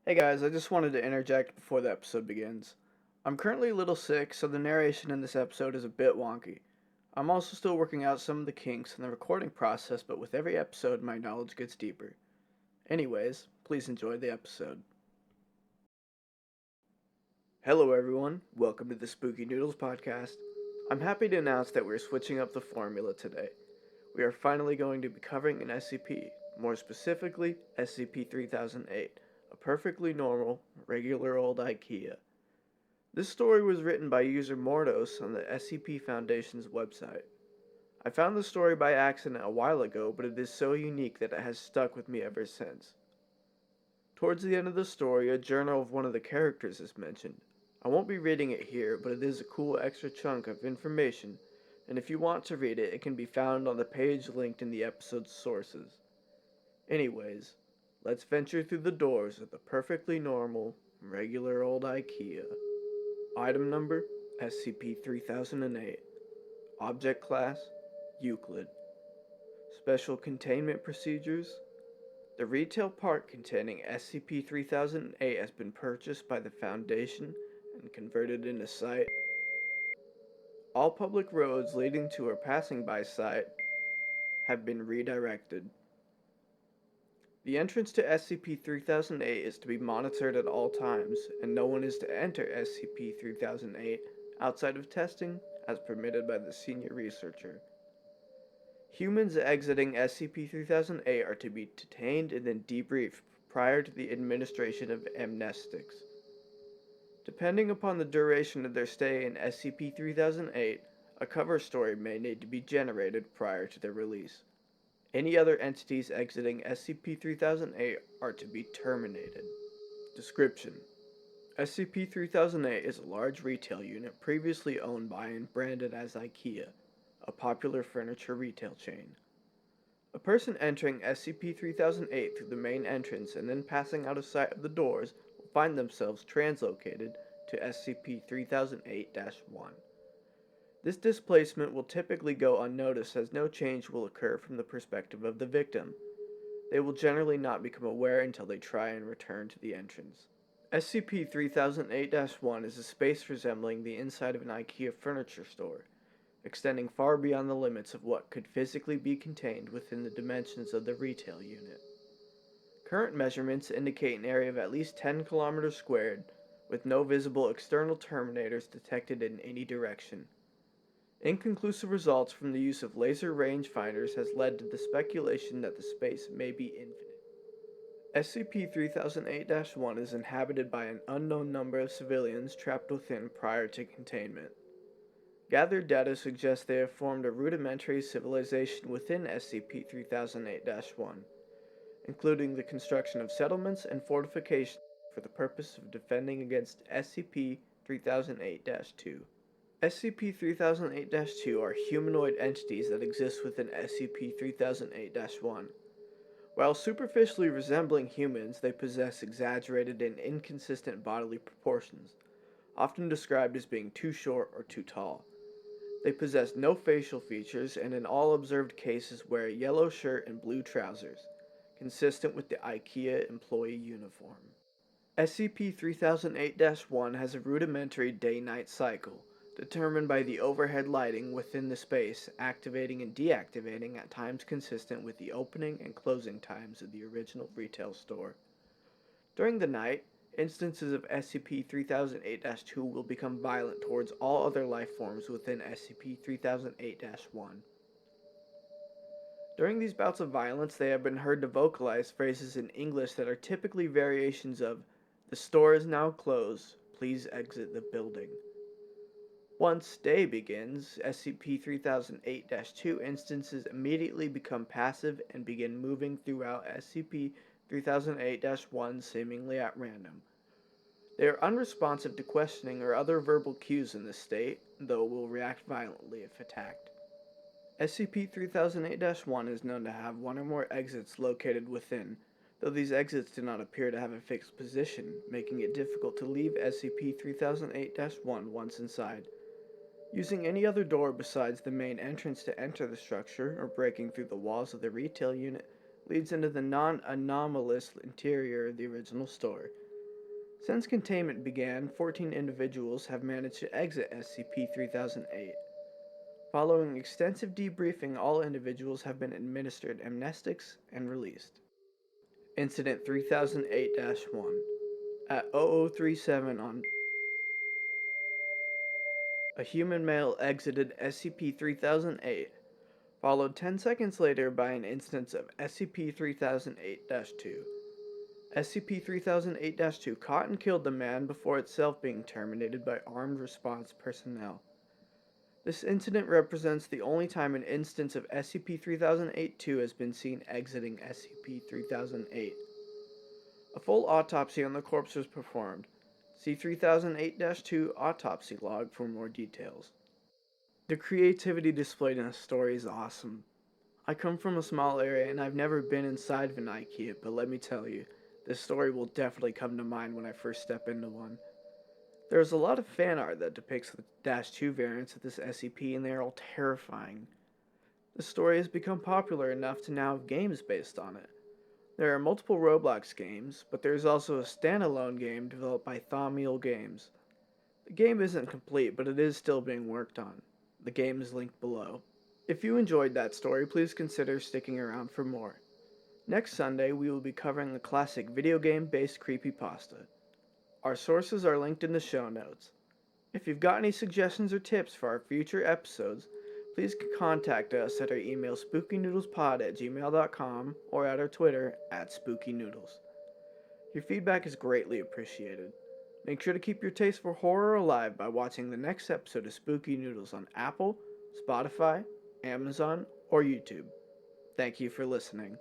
Hey guys, I just wanted to interject before the episode begins. I'm currently a little sick, so the narration in this episode is a bit wonky. I'm also still working out some of the kinks in the recording process, but with every episode, my knowledge gets deeper. Anyways, please enjoy the episode. Hello everyone, welcome to the Spooky Noodles Podcast. I'm happy to announce that we're switching up the formula today. We are finally going to be covering an SCP, more specifically SCP-3008. A perfectly normal, regular old Ikea. This story was written by user Mortos on the SCP Foundation's website. I found the story by accident a while ago, but it is so unique that it has stuck with me ever since. Towards the end of the story, a journal of one of the characters is mentioned. I won't be reading it here, but it is a cool extra chunk of information, and if you want to read it, it can be found on the page linked in the episode's sources. Anyways, let's venture through the doors of the perfectly normal, regular old Ikea. Item number, SCP-3008. Object class, Euclid. Special containment procedures. The retail part containing SCP-3008 has been purchased by the Foundation and converted into site. All public roads leading to or passing by site have been redirected. The entrance to SCP-3008 is to be monitored at all times, and no one is to enter SCP-3008 outside of testing as permitted by the senior researcher. Humans exiting SCP-3008 are to be detained and then debriefed prior to the administration of amnestics. Depending upon the duration of their stay in SCP-3008, a cover story may need to be generated prior to their release. Any other entities exiting SCP-3008 are to be terminated. Description: SCP-3008 is a large retail unit previously owned by and branded as IKEA, a popular furniture retail chain. A person entering SCP-3008 through the main entrance and then passing out of sight of the doors will find themselves translocated to SCP-3008-1. This displacement will typically go unnoticed as no change will occur from the perspective of the victim. They will generally not become aware until they try and return to the entrance. SCP-3008-1 is a space resembling the inside of an IKEA furniture store, extending far beyond the limits of what could physically be contained within the dimensions of the retail unit. Current measurements indicate an area of at least 10 kilometers squared, with no visible external terminators detected in any direction. Inconclusive results from the use of laser rangefinders has led to the speculation that the space may be infinite. SCP-3008-1 is inhabited by an unknown number of civilians trapped within prior to containment. Gathered data suggests they have formed a rudimentary civilization within SCP-3008-1, including the construction of settlements and fortifications for the purpose of defending against SCP-3008-2. SCP-3008-2 are humanoid entities that exist within SCP-3008-1. While superficially resembling humans, they possess exaggerated and inconsistent bodily proportions, often described as being too short or too tall. They possess no facial features and in all observed cases wear a yellow shirt and blue trousers, consistent with the IKEA employee uniform. SCP-3008-1 has a rudimentary day-night cycle, determined by the overhead lighting within the space activating and deactivating at times consistent with the opening and closing times of the original retail store. During the night, instances of SCP-3008-2 will become violent towards all other life forms within SCP-3008-1. During these bouts of violence, they have been heard to vocalize phrases in English that are typically variations of, "The store is now closed, please exit the building." Once day begins, SCP-3008-2 instances immediately become passive and begin moving throughout SCP-3008-1 seemingly at random. They are unresponsive to questioning or other verbal cues in this state, though will react violently if attacked. SCP-3008-1 is known to have one or more exits located within, though these exits do not appear to have a fixed position, making it difficult to leave SCP-3008-1 once inside. Using any other door besides the main entrance to enter the structure or breaking through the walls of the retail unit leads into the non-anomalous interior of the original store, Since containment began, 14 individuals have managed to exit SCP-3008. Following extensive debriefing, all individuals have been administered amnestics and released. Incident 3008-1. At 0037 on a human male exited SCP-3008, followed 10 seconds later by an instance of SCP-3008-2. SCP-3008-2 caught and killed the man before itself being terminated by armed response personnel. This incident represents the only time an instance of SCP-3008-2 has been seen exiting SCP-3008. A full autopsy on the corpse was performed. See 3008-2 autopsy log for more details. The creativity displayed in this story is awesome. I come from a small area and I've never been inside of an Ikea, but let me tell you, this story will definitely come to mind when I first step into one. There's a lot of fan art that depicts the -2 variants of this SCP and they are all terrifying. The story has become popular enough to now have games based on it. There are multiple Roblox games, but there is also a standalone game developed by Thaumiel Games. The game isn't complete, but it is still being worked on. The game is linked below. If you enjoyed that story, please consider sticking around for more. Next Sunday, we will be covering the classic video game-based Creepypasta. Our sources are linked in the show notes. If you've got any suggestions or tips for our future episodes, please contact us at our email spookynoodlespod@gmail.com or at our Twitter @spookynoodles. Your feedback is greatly appreciated. Make sure to keep your taste for horror alive by watching the next episode of Spooky Noodles on Apple, Spotify, Amazon, or YouTube. Thank you for listening.